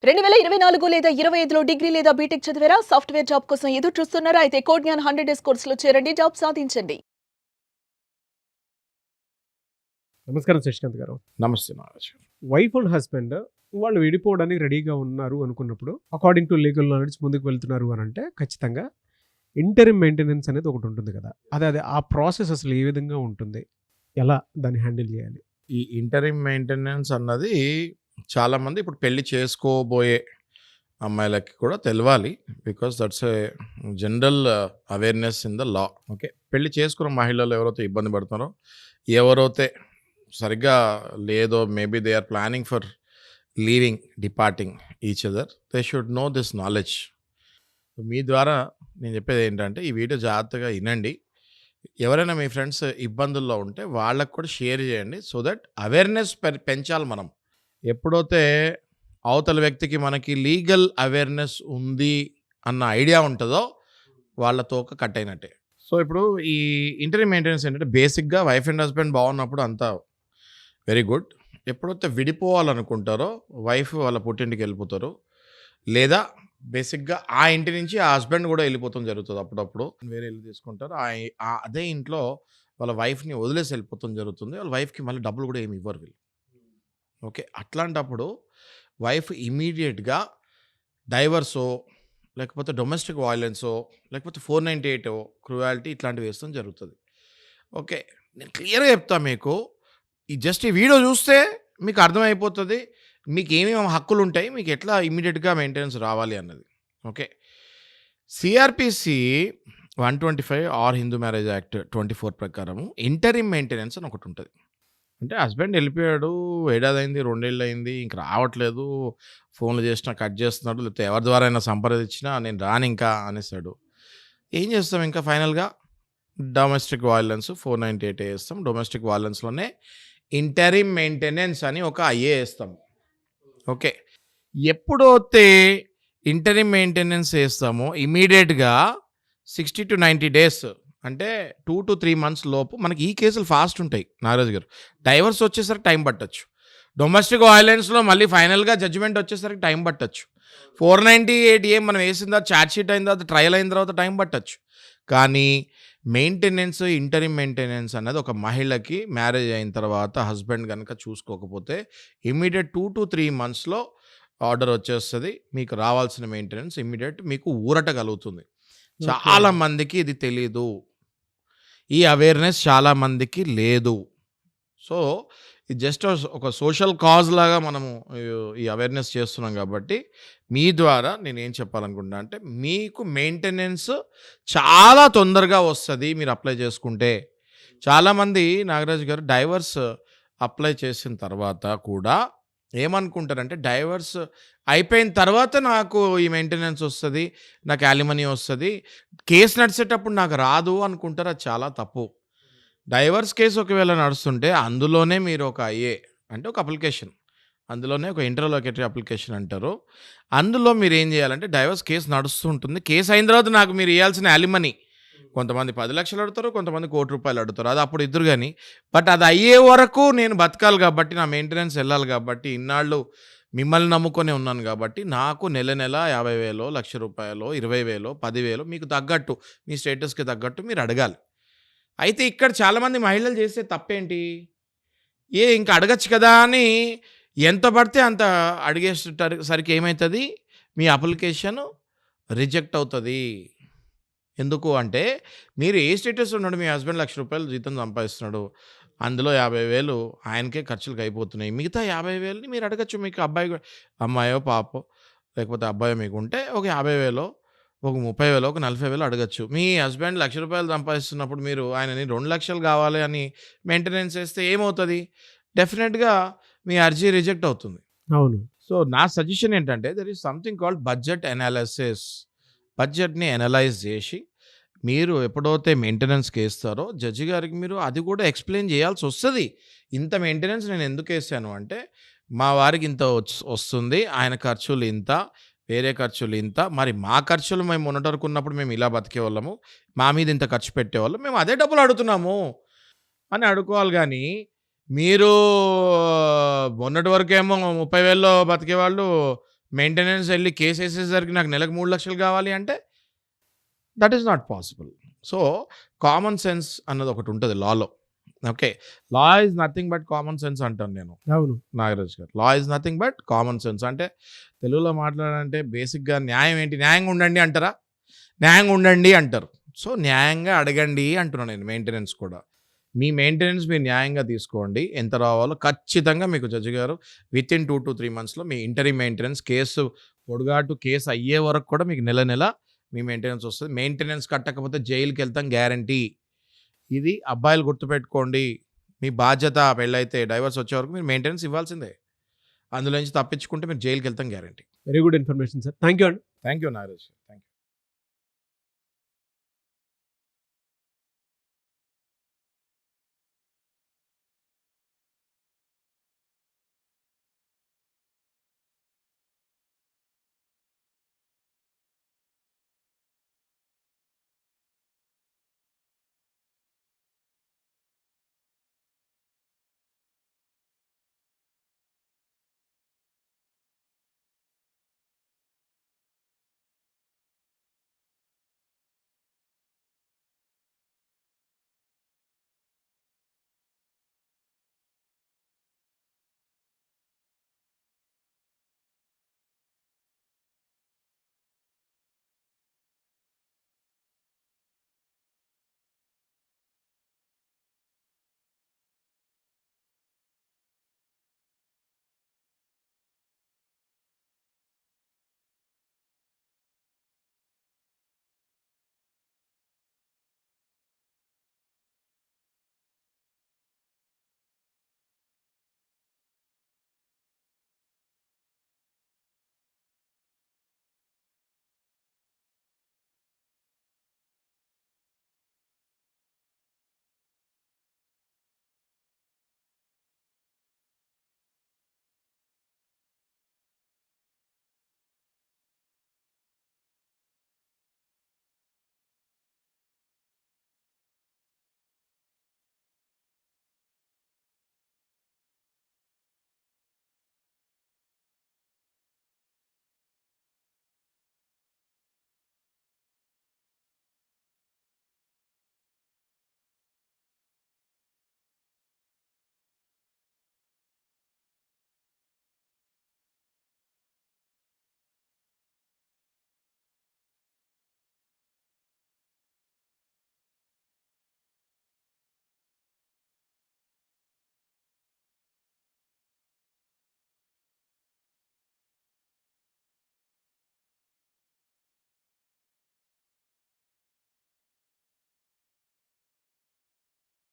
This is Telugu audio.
2024 లేదా 25లో డిగ్రీ లేదా బీటెక్ చదివారా? సాఫ్ట్‌వేర్ జాబ్ కోసం ఎదురు చూస్తున్నారా? అయితే కోడ్ జ్ఞాన్ 100 డేస్ కోర్సులో చేరండి. జాబ్ సాధించండి. నమస్కారం శశికాంత్ గారు. నమస్తే నాగరాజ్ గారు. వైఫ్ అండ్ హస్బెండ్ వాళ్ళు విడిపోవడానికి రెడీగా ఉన్నారు అనుకున్నప్పుడు అకార్డింగ్ టు లీగల్ నాలెడ్జ్ ముందుకు వెళ్తున్నారు అని అంటే ఖచ్చితంగా ఇంటరిమ్ మెయింటెనెన్స్ అనేది ఒకటి ఉంటుంది కదా. అదే ఆ ప్రాసెస్ అసలు ఏ విధంగా ఉంటుంది, ఎలా దాన్ని హ్యాండిల్ చేయాలి? ఈ ఇంటరిమ్ మెయింటెనెన్స్ అన్నది చాలామంది ఇప్పుడు పెళ్లి చేసుకోబోయే అమ్మాయిలకి కూడా తెలవాలి. Because that's a general awareness in the law. Okay, పెళ్లి చేసుకున్న మహిళలు ఎవరైతే ఇబ్బంది పడుతున్నారో, ఎవరైతే సరిగ్గా లేదో, maybe they are planning for leaving, departing each other, they should know this knowledge. మీ ద్వారా నేను చెప్పేది ఏంటంటే, ఈ వీడియో జాగ్రత్తగా వినండి. ఎవరైనా మీ ఫ్రెండ్స్ ఇబ్బందుల్లో ఉంటే వాళ్ళకు కూడా షేర్ చేయండి. సో దట్ అవేర్నెస్ పెంచాలి మనం. ఎప్పుడైతే అవతల వ్యక్తికి మనకి లీగల్ అవేర్నెస్ ఉంది అన్న ఐడియా ఉంటుందో వాళ్ళ తోక కట్ అయినట్టే. సో ఇప్పుడు ఈ ఇంటరిమ్ మెయింటెనెన్స్ ఏంటంటే, బేసిక్గా వైఫ్ అండ్ హస్బెండ్ బాగున్నప్పుడు అంతా వెరీ గుడ్. ఎప్పుడైతే విడిపోవాలనుకుంటారో వైఫ్ వాళ్ళ పుట్టింటికి వెళ్ళిపోతారు, లేదా బేసిక్గా ఆ ఇంటి నుంచి ఆ హస్బెండ్ కూడా వెళ్ళిపోతాం జరుగుతుంది. అప్పుడప్పుడు వేరే ఇల్లు తీసుకుంటారు. అదే ఇంట్లో వాళ్ళ వైఫ్ని వదిలేసి వెళ్ళిపోతాం జరుగుతుంది. వాళ్ళ వైఫ్కి మళ్ళీ డబ్బులు కూడా ఏమి ఇవ్వరు వీళ్ళు. ఓకే, అట్లాంటప్పుడు వైఫ్ ఇమీడియట్గా డైవర్సో, లేకపోతే డొమెస్టిక్ వైలెన్సో, లేకపోతే 498 క్రూయాలిటీ ఇట్లాంటివి వేస్తాం జరుగుతుంది. ఓకే, నేను క్లియర్గా చెప్తా మీకు. ఈ వీడియో చూస్తే మీకు అర్థమైపోతుంది మీకు ఏమేమి హక్కులు ఉంటాయి, మీకు ఎట్లా ఇమీడియట్గా మెయింటెనెన్స్ రావాలి అన్నది. Okay, CRPC 125 or Hindu marriage act 24 ప్రకారము ఇంటరిమ్ మెయింటెనెన్స్ అని ఒకటి ఉంటుంది. అంటే హస్బెండ్ వెళ్ళిపోయాడు, ఏడాది అయింది, 2 ఏళ్ళు అయింది, ఇంక రావట్లేదు, ఫోన్లు చేసినా కట్ చేస్తున్నాడు, లేకపోతే ఎవరి ద్వారా అయినా సంప్రదించినా నేను రాను ఇంకా అనేసాడు. ఏం చేస్తాం ఇంకా ఫైనల్గా? డొమెస్టిక్ వైలెన్స్ 498 వేస్తాం. డొమెస్టిక్ వైలెన్స్లోనే ఇంటరిమ్ మెయింటెనెన్స్ అని ఒక ఐఏ వేస్తాం. ఓకే, ఎప్పుడైతే ఇంటరిమ్ మెయింటెనెన్స్ వేస్తామో ఇమీడియట్గా 60 to 90 days, అంటే 2 to 3 months లోపు మనకి ఈ కేసులు ఫాస్ట్ ఉంటాయి నాగరాజు గారు. డైవర్స్ వచ్చేసరికి టైం పట్టచ్చు. డొమెస్టిక్ వైలెన్స్లో మళ్ళీ ఫైనల్గా జడ్జిమెంట్ వచ్చేసరికి టైం పట్టచ్చు. 498 మనం వేసిన తర్వాత ఛార్జ్ షీట్ అయిన తర్వాత ట్రయల్ అయిన తర్వాత టైం పట్టచ్చు. కానీ మెయింటెనెన్స్, ఇంటరిమ్ మెయింటెనెన్స్ అనేది ఒక మహిళకి మ్యారేజ్ అయిన తర్వాత హస్బెండ్ కనుక చూసుకోకపోతే ఇమ్మీడియట్ 2 to 3 monthsలో ఆర్డర్ వచ్చేస్తుంది. మీకు రావాల్సిన మెయింటెనెన్స్ ఇమ్మీడియట్ మీకు ఊరట కలుగుతుంది. చాలా మందికి ఇది తెలీదు, ఈ అవేర్నెస్ చాలా మందికి లేదు. సో ఇది జస్ట్ ఒక సోషల్ కాజ్ లాగా మనము ఈ అవేర్నెస్ చేస్తున్నాం కాబట్టి మీ ద్వారా నేను ఏం చెప్పాలనుకుంటున్నా అంటే, మీకు మెయింటెనెన్స్ చాలా తొందరగా వస్తుంది మీరు అప్లై చేసుకుంటే. చాలామంది నాగరాజు గారు డైవర్స్ అప్లై చేసిన తర్వాత కూడా ఏమనుకుంటారంటే, డైవర్స్ అయిపోయిన తర్వాత నాకు ఈ మెయింటెనెన్స్ వస్తుంది, నాకు యాలిమనీ వస్తుంది, కేసు నడిచేటప్పుడు నాకు రాదు అనుకుంటారు. అది చాలా తప్పు. డైవర్స్ కేసు ఒకవేళ నడుస్తుంటే అందులోనే మీరు ఒక ఐఏ అంటే ఒక అప్లికేషన్, అందులోనే ఒక ఇంటర్లోకేటరీ అప్లికేషన్ అంటారు. అందులో మీరు ఏం చేయాలంటే, డైవర్స్ కేసు నడుస్తుంటుంది, కేసు అయిన తర్వాత నాకు మీరు ఇవ్వాల్సిన యాలిమనీ, కొంతమంది 10 లక్షలు అడుగుతారు, కొంతమంది ₹1,00,00,000 అడుగుతారు. అది అప్పుడు ఇద్దరు కానీ, బట్ అది అయ్యే వరకు నేను బతకాలి కాబట్టి, నా మెయింటెనెన్స్ వెళ్ళాలి కాబట్టి, ఇన్నాళ్ళు మిమ్మల్ని నమ్ముకొని ఉన్నాను కాబట్టి నాకు నెల 50,000, ₹1,00,000, 20,000, 10,000 మీకు తగ్గట్టు, మీ స్టేటస్కి తగ్గట్టు మీరు అడగాలి. అయితే ఇక్కడ చాలామంది మహిళలు చేసే తప్పేంటి, ఇంకా అడగచ్చు కదా అని ఎంత పడితే అంత అడిగేసరికి ఏమవుతుంది, మీ అప్లికేషన్ రిజెక్ట్ అవుతుంది. ఎందుకు అంటే, మీరు ఏ స్టేటస్ ఉన్నాడు, మీ హస్బెండ్ ₹1,00,000 జీతం సంపాదిస్తున్నాడు, అందులో 50,000 ఆయనకే ఖర్చులకు అయిపోతున్నాయి, మిగతా 50,000ని మీరు అడగచ్చు. మీకు అమ్మాయో పాపో లేకపోతే అబ్బాయో మీకు ఉంటే ఒక 50,000, ఒక 30,000, ఒక 40,000 అడగచ్చు. మీ హస్బెండ్ ₹1,00,000 సంపాదిస్తున్నప్పుడు మీరు ఆయనని 2,00,000 కావాలి అని మెయింటెనెన్స్ వేస్తే ఏమవుతుంది? డెఫినెట్గా మీ అర్జీ రిజెక్ట్ అవుతుంది. అవును. సో నా సజెషన్ ఏంటంటే, there is something called budget analysis. బడ్జెట్ని అనలైజ్ చేసి మీరు ఎప్పుడైతే మెయింటెనెన్స్కి వేస్తారో జడ్జి గారికి మీరు అది కూడా ఎక్స్ప్లెయిన్ చేయాల్సి వస్తుంది. ఇంత మెయింటెనెన్స్ నేను ఎందుకు వేసాను అంటే, మా వారికి ఇంత వస్తుంది, ఆయన ఖర్చులు ఇంత, వేరే ఖర్చులు ఇంత, మరి మా ఖర్చులు మేము మొన్నటి వరకు ఉన్నప్పుడు మేము ఇలా బతికేవాళ్ళము, మా మీద ఇంత ఖర్చు పెట్టేవాళ్ళం, మేము అదే డబ్బులు అడుగుతున్నాము అని అడుకోవాలి. కానీ మీరు మొన్నటి వరకేమో 30,000లో బతికేవాళ్ళు మెయింటెనెన్స్ వెళ్ళి కేసు వేసేసరికి నాకు నెలకు 3 లక్షలు కావాలి అంటే that is not possible. So common sense అన్నది ఒకటి ఉంటుంది లాలో. Okay, law is nothing but common sense అంటాను నేను అవును. నాగరాజ్ గారు. Law is nothing but common sense అంటే తెలుగులో మాట్లాడాలంటే బేసిక్గా న్యాయం ఏంటి? న్యాయంగా ఉండండి అంటారా? న్యాయంగా ఉండండి అంటారు. సో న్యాయంగా అడగండి అంటున్నాను నేను. మెయింటెనెన్స్ కూడా మీ మెయింటెనెన్స్ మీరు న్యాయంగా తీసుకోండి. ఎంత రావాలో ఖచ్చితంగా మీకు జడ్జి గారు విత్ ఇన్ 2 to 3 monthsలో మీ ఇంటరీ మెయింటెనెన్స్ కేసు పొడుగాటు కేసు అయ్యే వరకు కూడా మీకు నెల నెల మీ మెయింటెనెన్స్ వస్తుంది. మెయింటెనెన్స్ కట్టకపోతే జైలుకి వెళ్తాం గ్యారంటీ. ఇది అబ్బాయిలు గుర్తుపెట్టుకోండి. మీ బాధ్యత. పెళ్ళైతే డైవర్స్ వచ్చే వరకు మీరు మెయింటెనెన్స్ ఇవ్వాల్సిందే. అందులో నుంచి తప్పించుకుంటే మీరు జైలుకి వెళ్తాం guarantee. Very good information sir. Thank you అండి. Thank you Nagaraj. Thank you.